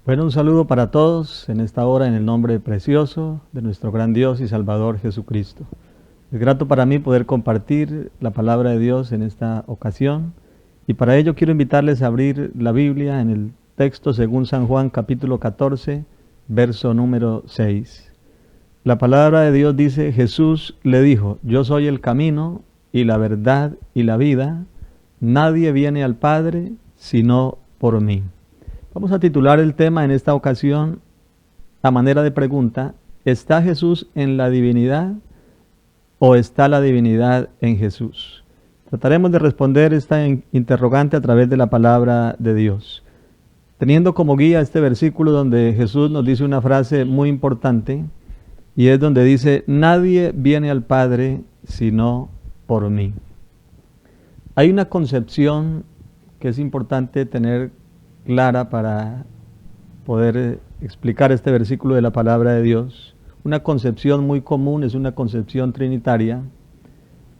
Bueno, un saludo para todos en esta hora en el nombre precioso de nuestro gran Dios y Salvador Jesucristo. Es grato para mí poder compartir la palabra de Dios en esta ocasión y para ello quiero invitarles a abrir la Biblia en el texto según San Juan capítulo 14, verso número 6. La palabra de Dios dice: Jesús le dijo: yo soy el camino y la verdad y la vida, nadie viene al Padre sino por mí. Vamos a titular el tema en esta ocasión a manera de pregunta: ¿está Jesús en la divinidad o está la divinidad en Jesús? Trataremos de responder esta interrogante a través de la palabra de Dios, teniendo como guía este versículo donde Jesús nos dice una frase muy importante, y es donde dice: nadie viene al Padre sino por mí. Hay una concepción que es importante tener clara para poder explicar este versículo de la palabra de Dios. Una concepción muy común es una concepción trinitaria,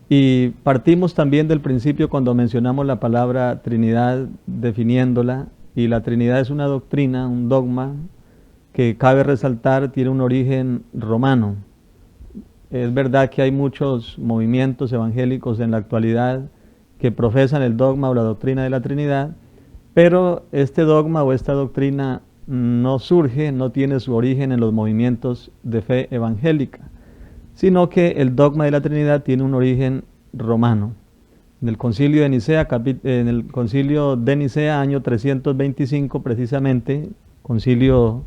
y partimos también del principio cuando mencionamos la palabra Trinidad, definiéndola, y la Trinidad es una doctrina, un dogma que cabe resaltar, tiene un origen romano. Es verdad que hay muchos movimientos evangélicos en la actualidad que profesan el dogma o la doctrina de la Trinidad, pero este dogma o esta doctrina no surge, no tiene su origen en los movimientos de fe evangélica, sino que el dogma de la Trinidad tiene un origen romano. En el concilio de Nicea, año 325 precisamente, concilio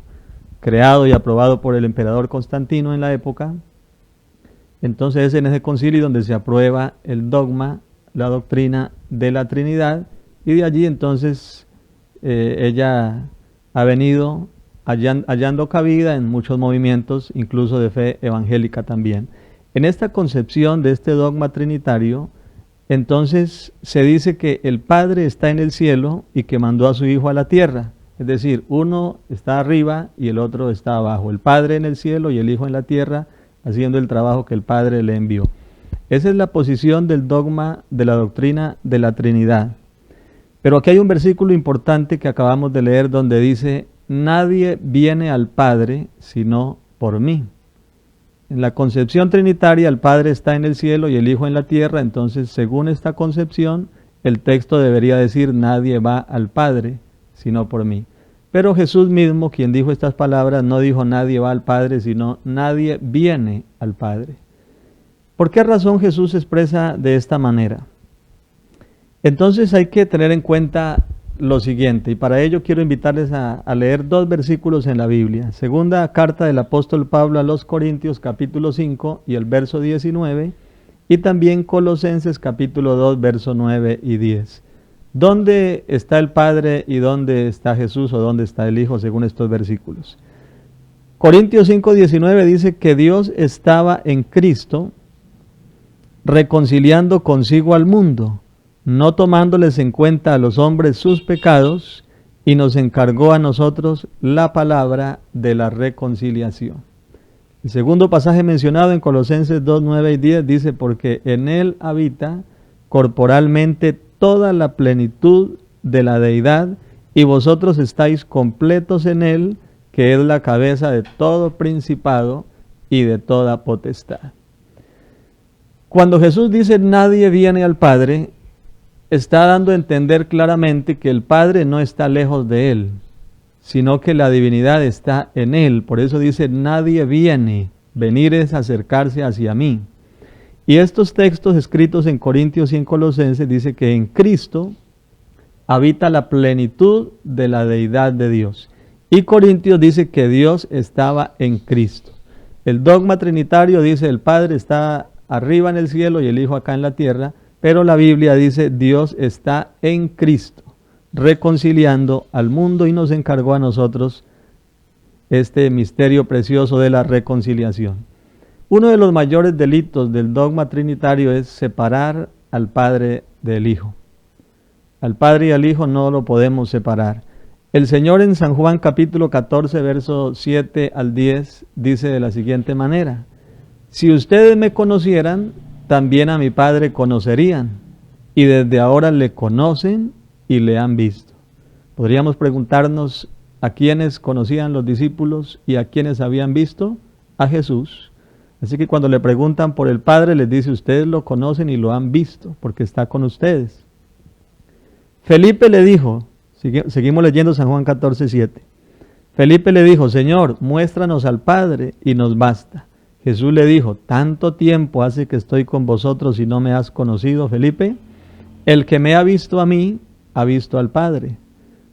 creado y aprobado por el emperador Constantino en la época. Entonces es en ese concilio donde se aprueba el dogma, la doctrina de la Trinidad, y de allí entonces ella ha venido hallando cabida en muchos movimientos, incluso de fe evangélica también. En esta concepción de este dogma trinitario, entonces se dice que el Padre está en el cielo y que mandó a su Hijo a la tierra. Es decir, uno está arriba y el otro está abajo. El Padre en el cielo y el Hijo en la tierra, haciendo el trabajo que el Padre le envió. Esa es la posición del dogma de la doctrina de la Trinidad. Pero aquí hay un versículo importante que acabamos de leer donde dice: nadie viene al Padre sino por mí. En la concepción trinitaria el Padre está en el cielo y el Hijo en la tierra, entonces según esta concepción el texto debería decir: nadie va al Padre sino por mí. Pero Jesús mismo, quien dijo estas palabras, no dijo nadie va al Padre, sino nadie viene al Padre. ¿Por qué razón Jesús se expresa de esta manera? Entonces hay que tener en cuenta lo siguiente, y para ello quiero invitarles a leer dos versículos en la Biblia. Segunda carta del apóstol Pablo a los Corintios, capítulo 5 y el verso 19, y también Colosenses, capítulo 2, verso 9 y 10. ¿Dónde está el Padre y dónde está Jesús o dónde está el Hijo según estos versículos? Corintios 5, 19 dice que Dios estaba en Cristo reconciliando consigo al mundo, no tomándoles en cuenta a los hombres sus pecados, y nos encargó a nosotros la palabra de la reconciliación. El segundo pasaje mencionado en Colosenses 2, 9 y 10 dice: porque en él habita corporalmente toda la plenitud de la deidad, y vosotros estáis completos en él, que es la cabeza de todo principado y de toda potestad. Cuando Jesús dice nadie viene al Padre, está dando a entender claramente que el Padre no está lejos de él, sino que la divinidad está en él. Por eso dice nadie viene, venir es acercarse hacia mí. Y estos textos escritos en Corintios y en Colosenses dice que en Cristo habita la plenitud de la deidad de Dios. Y Corintios dice que Dios estaba en Cristo. El dogma trinitario dice el Padre está arriba en el cielo y el Hijo acá en la tierra, pero la Biblia dice Dios está en Cristo, reconciliando al mundo, y nos encargó a nosotros este misterio precioso de la reconciliación. Uno de los mayores delitos del dogma trinitario es separar al Padre del Hijo. Al Padre y al Hijo no lo podemos separar. El Señor en San Juan capítulo 14, verso 7 al 10, dice de la siguiente manera: si ustedes me conocieran, también a mi Padre conocerían, y desde ahora le conocen y le han visto. Podríamos preguntarnos a quienes conocían los discípulos y a quienes habían visto a Jesús. Así que cuando le preguntan por el Padre, les dice, ustedes lo conocen y lo han visto, porque está con ustedes. Felipe le dijo, seguimos leyendo San Juan 14:7. Felipe le dijo, Señor, muéstranos al Padre y nos basta. Jesús le dijo, ¿tanto tiempo hace que estoy con vosotros y no me has conocido, Felipe? El que me ha visto a mí, ha visto al Padre.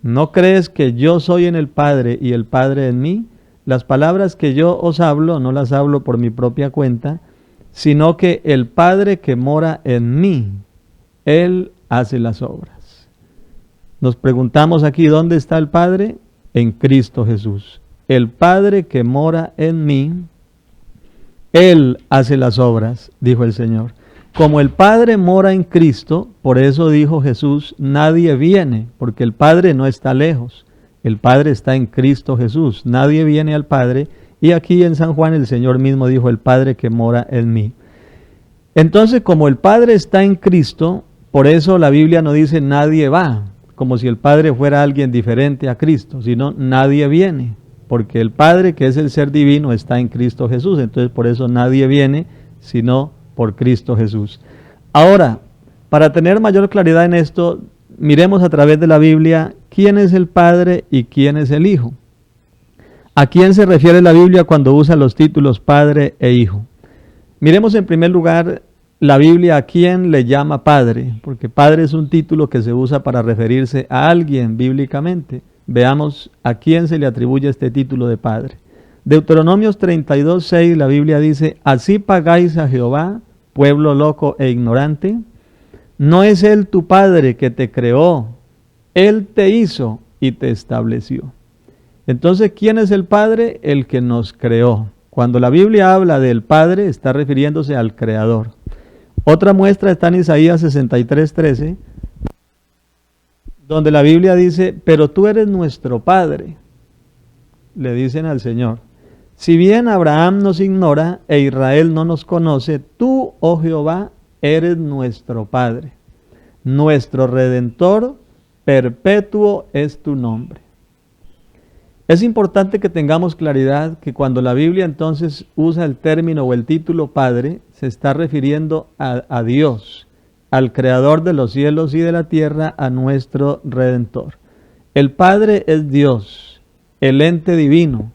¿No crees que yo soy en el Padre y el Padre en mí? Las palabras que yo os hablo, no las hablo por mi propia cuenta, sino que el Padre que mora en mí, Él hace las obras. Nos preguntamos aquí, ¿dónde está el Padre? En Cristo Jesús. El Padre que mora en mí, Él hace las obras, dijo el Señor. Como el Padre mora en Cristo, por eso dijo Jesús, nadie viene, porque el Padre no está lejos. El Padre está en Cristo Jesús. Nadie viene al Padre. Y aquí en San Juan el Señor mismo dijo, el Padre que mora en mí. Entonces, como el Padre está en Cristo, por eso la Biblia no dice nadie va, como si el Padre fuera alguien diferente a Cristo, sino nadie viene, porque el Padre, que es el ser divino, está en Cristo Jesús. Entonces, por eso nadie viene, sino por Cristo Jesús. Ahora, para tener mayor claridad en esto, miremos a través de la Biblia quién es el Padre y quién es el Hijo. ¿A quién se refiere la Biblia cuando usa los títulos Padre e Hijo? Miremos en primer lugar la Biblia a quién le llama Padre, porque Padre es un título que se usa para referirse a alguien bíblicamente. Veamos a quién se le atribuye este título de Padre. Deuteronomios 32:6, la Biblia dice, así pagáis a Jehová, pueblo loco e ignorante. No es Él tu Padre que te creó, Él te hizo y te estableció. Entonces, ¿quién es el Padre? El que nos creó. Cuando la Biblia habla del Padre, está refiriéndose al Creador. Otra muestra está en Isaías 63:13, donde la Biblia dice, pero tú eres nuestro Padre, le dicen al Señor. Si bien Abraham nos ignora e Israel no nos conoce, tú, oh Jehová, eres nuestro Padre. Nuestro Redentor, perpetuo es tu nombre. Es importante que tengamos claridad que cuando la Biblia entonces usa el término o el título Padre, se está refiriendo a Dios, al Creador de los cielos y de la tierra, a nuestro Redentor. El Padre es Dios, el ente divino,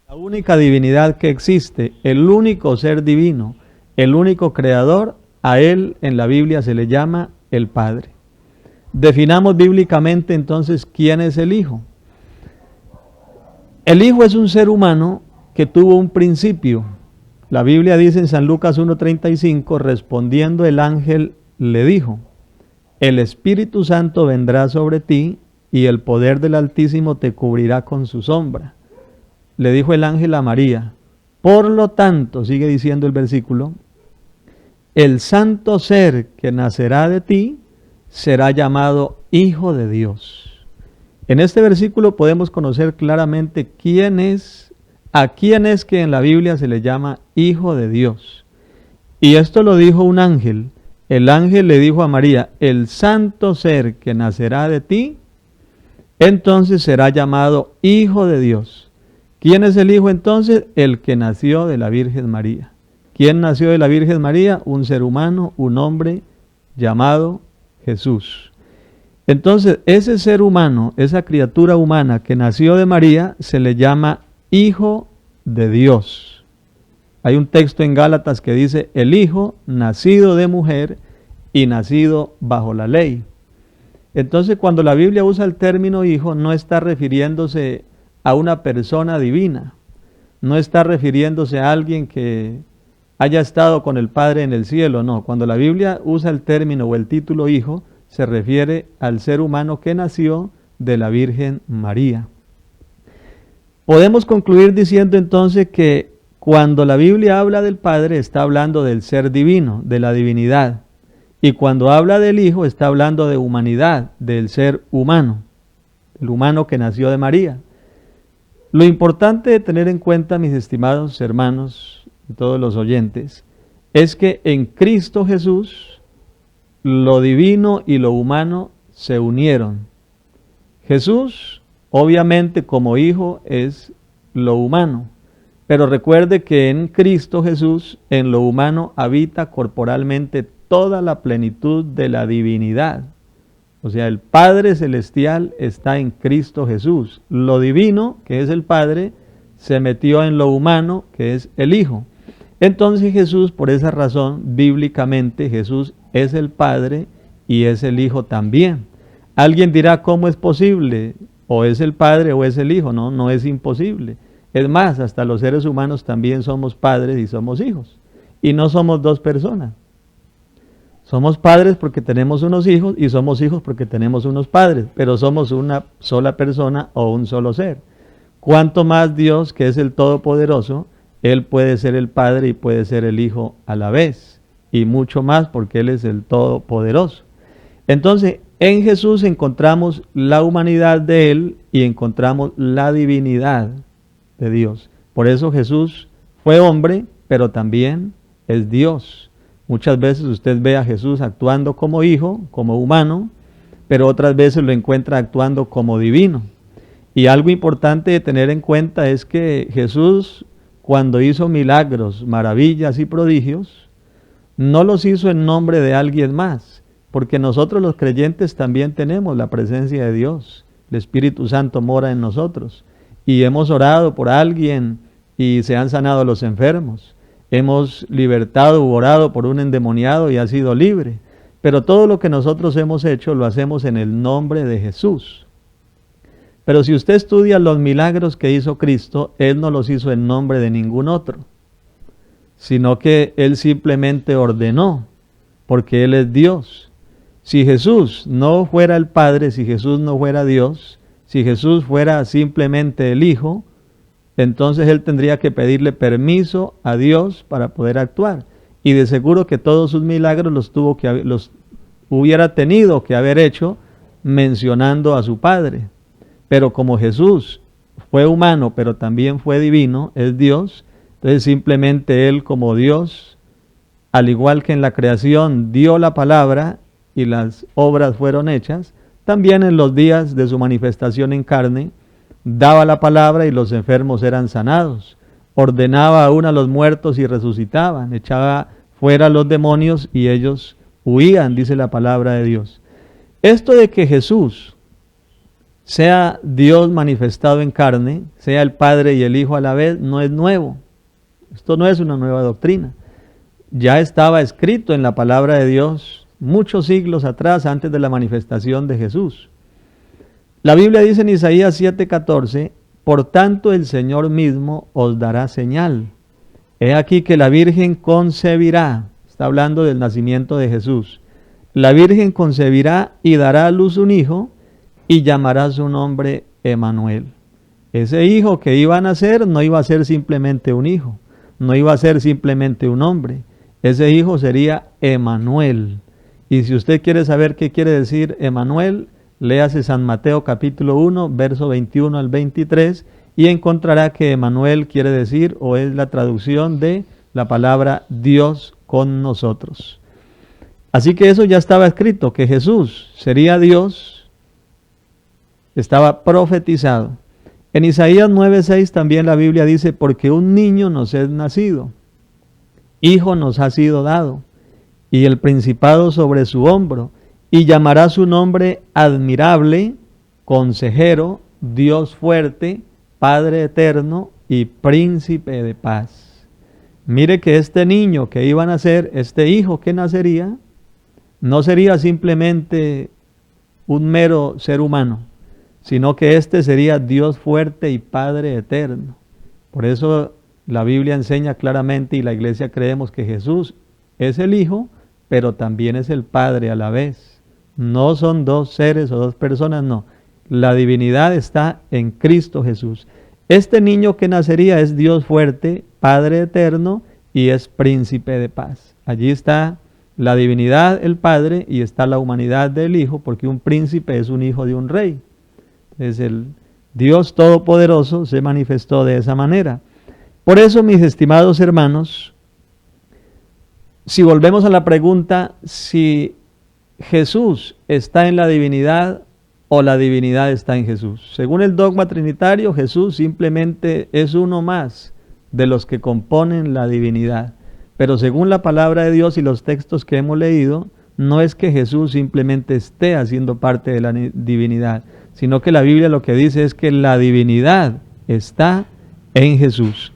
la única divinidad que existe, el único ser divino, el único creador. A Él en la Biblia se le llama el Padre. Definamos bíblicamente entonces quién es el Hijo. El Hijo es un ser humano que tuvo un principio. La Biblia dice en San Lucas 1:35, respondiendo el ángel le dijo, el Espíritu Santo vendrá sobre ti y el poder del Altísimo te cubrirá con su sombra. Le dijo el ángel a María, por lo tanto, sigue diciendo el versículo, el santo ser que nacerá de ti será llamado Hijo de Dios. En este versículo podemos conocer claramente a quién es que en la Biblia se le llama Hijo de Dios. Y esto lo dijo un ángel. El ángel le dijo a María, el santo ser que nacerá de ti, entonces será llamado Hijo de Dios. ¿Quién es el Hijo entonces? El que nació de la Virgen María. ¿Quién nació de la Virgen María? Un ser humano, un hombre llamado Jesús. Entonces, ese ser humano, esa criatura humana que nació de María, se le llama Hijo de Dios. Hay un texto en Gálatas que dice, el Hijo nacido de mujer y nacido bajo la ley. Entonces, cuando la Biblia usa el término Hijo, no está refiriéndose a una persona divina, no está refiriéndose a alguien que haya estado con el Padre en el cielo, no. Cuando la Biblia usa el término o el título Hijo, se refiere al ser humano que nació de la Virgen María. Podemos concluir diciendo entonces que cuando la Biblia habla del Padre, está hablando del ser divino, de la divinidad. Y cuando habla del Hijo, está hablando de humanidad, del ser humano, el humano que nació de María. Lo importante de tener en cuenta, mis estimados hermanos y todos los oyentes, es que en Cristo Jesús lo divino y lo humano se unieron. Jesús Obviamente como hijo es lo humano, pero recuerde que en Cristo Jesús, en lo humano, habita corporalmente toda la plenitud de la divinidad. O sea, el Padre Celestial está en Cristo Jesús. Lo divino, que es el Padre, se metió en lo humano, que es el Hijo. Entonces Jesús, por esa razón, bíblicamente, Jesús es el Padre y es el Hijo también. Alguien dirá, ¿cómo es posible? O es el Padre o es el Hijo. No, no es imposible. Es más, hasta los seres humanos también somos padres y somos hijos. Y no somos dos personas. Somos padres porque tenemos unos hijos y somos hijos porque tenemos unos padres, pero somos una sola persona o un solo ser. Cuanto más Dios, que es el Todopoderoso, Él puede ser el Padre y puede ser el Hijo a la vez, y mucho más porque Él es el Todopoderoso. Entonces, en Jesús encontramos la humanidad de Él y encontramos la divinidad de Dios. Por eso Jesús fue hombre, pero también es Dios. Muchas veces usted ve a Jesús actuando como hijo, como humano, pero otras veces lo encuentra actuando como divino. Y algo importante de tener en cuenta es que Jesús, cuando hizo milagros, maravillas y prodigios, no los hizo en nombre de alguien más, porque nosotros los creyentes también tenemos la presencia de Dios. El Espíritu Santo mora en nosotros. Y hemos orado por alguien y se han sanado los enfermos. Hemos libertado u orado por un endemoniado y ha sido libre. Pero todo lo que nosotros hemos hecho lo hacemos en el nombre de Jesús. Pero si usted estudia los milagros que hizo Cristo, Él no los hizo en nombre de ningún otro, sino que Él simplemente ordenó, porque Él es Dios. Si Jesús no fuera el Padre, si Jesús no fuera Dios, si Jesús fuera simplemente el Hijo, entonces Él tendría que pedirle permiso a Dios para poder actuar. Y de seguro que todos sus milagros los hubiera tenido que haber hecho mencionando a su Padre. Pero como Jesús fue humano, pero también fue divino, es Dios, entonces simplemente Él como Dios, al igual que en la creación dio la palabra y las obras fueron hechas, también en los días de su manifestación en carne, daba la palabra y los enfermos eran sanados, ordenaba aún a los muertos y resucitaban, echaba fuera a los demonios y ellos huían, dice la palabra de Dios. Esto de que Jesús sea Dios manifestado en carne, sea el Padre y el Hijo a la vez, no es nuevo. Esto no es una nueva doctrina. Ya estaba escrito en la palabra de Dios muchos siglos atrás, antes de la manifestación de Jesús. La Biblia dice en Isaías 7:14, por tanto el Señor mismo os dará señal. He aquí que la Virgen concebirá, está hablando del nacimiento de Jesús. La Virgen concebirá y dará a luz un hijo y llamará su nombre Emanuel. Ese hijo que iba a nacer no iba a ser simplemente un hijo, no iba a ser simplemente un hombre. Ese hijo sería Emanuel. Y si usted quiere saber qué quiere decir Emanuel, léase San Mateo capítulo 1, verso 21 al 23, y encontrará que Emanuel quiere decir, o es la traducción de la palabra Dios con nosotros. Así que eso ya estaba escrito, que Jesús sería Dios, estaba profetizado. En Isaías 9:6 también la Biblia dice, porque un niño nos es nacido, hijo nos ha sido dado, y el principado sobre su hombro, y llamará su nombre admirable, consejero, Dios fuerte, Padre eterno y príncipe de paz. Mire que este niño que iba a nacer, este hijo que nacería, no sería simplemente un mero ser humano, sino que este sería Dios fuerte y Padre eterno. Por eso la Biblia enseña claramente y la iglesia creemos que Jesús es el Hijo, pero también es el Padre a la vez. No son dos seres o dos personas, no. La divinidad está en Cristo Jesús. Este niño que nacería es Dios fuerte, Padre eterno y es príncipe de paz. Allí está la divinidad, el Padre, y está la humanidad del Hijo, porque un príncipe es un hijo de un rey. Es el Dios Todopoderoso se manifestó de esa manera. Por eso, mis estimados hermanos, si volvemos a la pregunta, si Jesús está en la divinidad o la divinidad está en Jesús. Según el dogma trinitario, Jesús simplemente es uno más de los que componen la divinidad. Pero según la palabra de Dios y los textos que hemos leído, no es que Jesús simplemente esté haciendo parte de la divinidad, sino que la Biblia lo que dice es que la divinidad está en Jesús.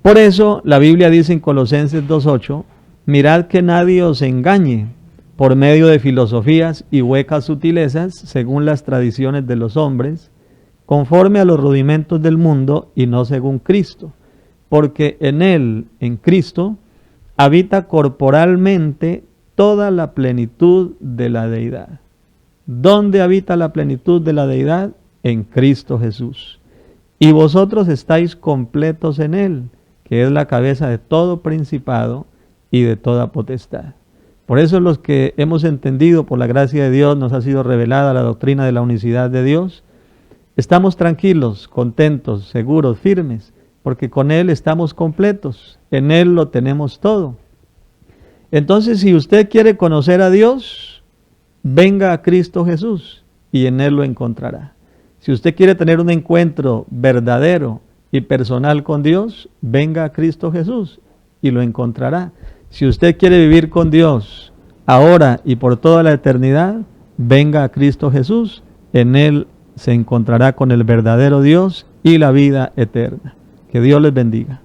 Por eso la Biblia dice en Colosenses 2:8, mirad que nadie os engañe por medio de filosofías y huecas sutilezas, según las tradiciones de los hombres, conforme a los rudimentos del mundo y no según Cristo, porque en Él, en Cristo, habita corporalmente toda la plenitud de la deidad. ¿Dónde habita la plenitud de la deidad? En Cristo Jesús. Y vosotros estáis completos en Él, que es la cabeza de todo principado y de toda potestad. Por eso los que hemos entendido, por la gracia de Dios, nos ha sido revelada la doctrina de la unicidad de Dios, estamos tranquilos, contentos, seguros, firmes, porque con Él estamos completos, en Él lo tenemos todo. Entonces, si usted quiere conocer a Dios, venga a Cristo Jesús y en Él lo encontrará. Si usted quiere tener un encuentro verdadero y personal con Dios, venga a Cristo Jesús y lo encontrará. Si usted quiere vivir con Dios ahora y por toda la eternidad, venga a Cristo Jesús, en Él se encontrará con el verdadero Dios y la vida eterna. Que Dios les bendiga.